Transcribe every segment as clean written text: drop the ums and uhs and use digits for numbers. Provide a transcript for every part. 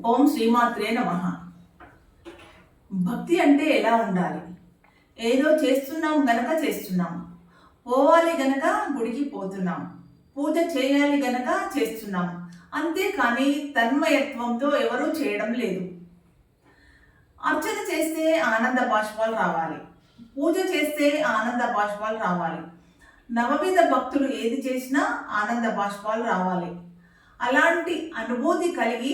ఓం శ్రీమాత్రే నమః. భక్తి అంటే ఎలా ఉండాలి? ఏదో చేస్తున్నాం గనక చేస్తున్నాం, పోవాలి గనక గుడికి పోతున్నాం, పూజ చేయాలి గనక చేస్తున్నాం, అంతేకాని తన్మయత్వంతో ఎవరూ చేయడం లేదు. అర్చన చేస్తే ఆనంద బాష్పాలు రావాలి, పూజ చేస్తే ఆనంద బాష్పాలు రావాలి, నవవిధ భక్తులు ఏది చేసినా ఆనంద బాష్పాలు రావాలి. అలాంటి అనుభూతి కలిగి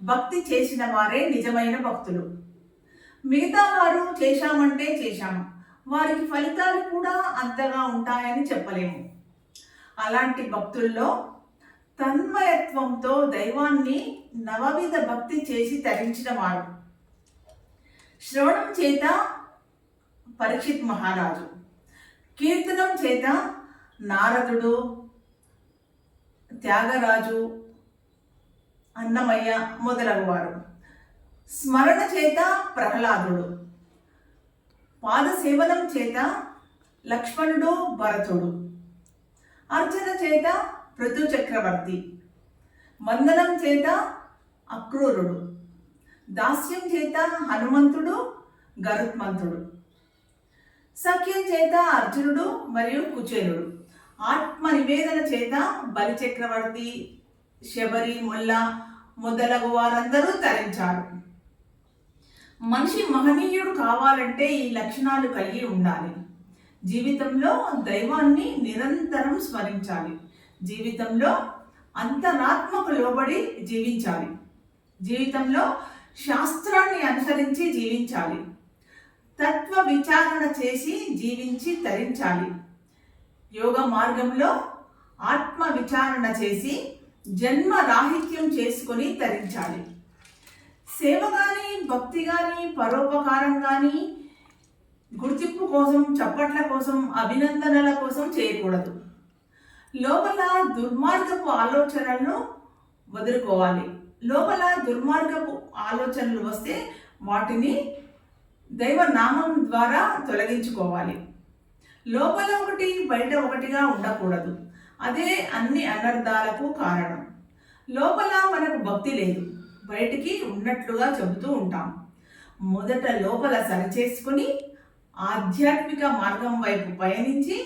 భక్తి చేసిన వారే నిజమైన భక్తులు. మిగతా వారు చేశామంటే చేశాము, వారికి ఫలితాలు కూడా అంతగా ఉంటాయని చెప్పలేము. అలాంటి భక్తుల్లో తన్మయత్వంతో దైవాన్ని నవవిధ భక్తి చేసి తరించిన వారు. శ్రవణం చేత పరీక్షిత్ మహారాజు, కీర్తనం చేత నారదుడు, త్యాగరాజు, అన్నమయ్య మొదలగువారు, స్మరణ చేత ప్రహ్లాదుడు, పాదసేవనం చేత లక్ష్మణుడు, భరతుడు, అర్చన చేత పృథు చక్రవర్తి, వందనం చేత అక్రూరుడు, దాస్యం చేత హనుమంతుడు, గరుత్మంతుడు, సఖ్యం చేత అర్జునుడు మరియు కుచేలుడు, ఆత్మ నివేదన చేత బలి చక్రవర్తి, శబరి, ముల్లా మొదలగు వారందరూ తరించారు. మనిషి మహనీయుడు కావాలంటే ఈ లక్షణాలు కలిగి ఉండాలి. జీవితంలో దైవాన్ని నిరంతరం స్మరించాలి. జీవితంలో అంతరాత్మకు లోబడి జీవించాలి. జీవితంలో శాస్త్రాన్ని అనుసరించి జీవించాలి. తత్వ విచారణ చేసి జీవించి తరించాలి. యోగ మార్గంలో ఆత్మ విచారణ చేసి జన్మ రాహిత్యం చేసుకొని తరించాలి. సేవ కానీ, భక్తి కానీ, పరోపకారం కానీ గుర్తింపు కోసం, చప్పట్ల కోసం, అభినందనల కోసం చేయకూడదు. లోపల దుర్మార్గపు ఆలోచనలను వదులుకోవాలి. లోపల దుర్మార్గపు ఆలోచనలు వస్తే వాటిని దైవనామం ద్వారా తొలగించుకోవాలి. లోపల ఒకటి, బయట ఒకటిగా ఉండకూడదు. అదే అన్ని అనర్థాలకు కారణం. లోపల మనకు భక్తి లేదు, బయటికి ఉన్నట్లుగా చెబుతూ ఉంటాం. మొదట లోపల సరిచేసుకుని ఆధ్యాత్మిక మార్గం వైపు పయనించి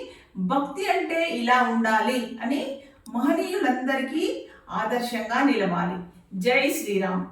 భక్తి అంటే ఇలా ఉండాలి అని మహనీయులందరికీ ఆదర్శంగా నిలవాలి. జై శ్రీరామ్.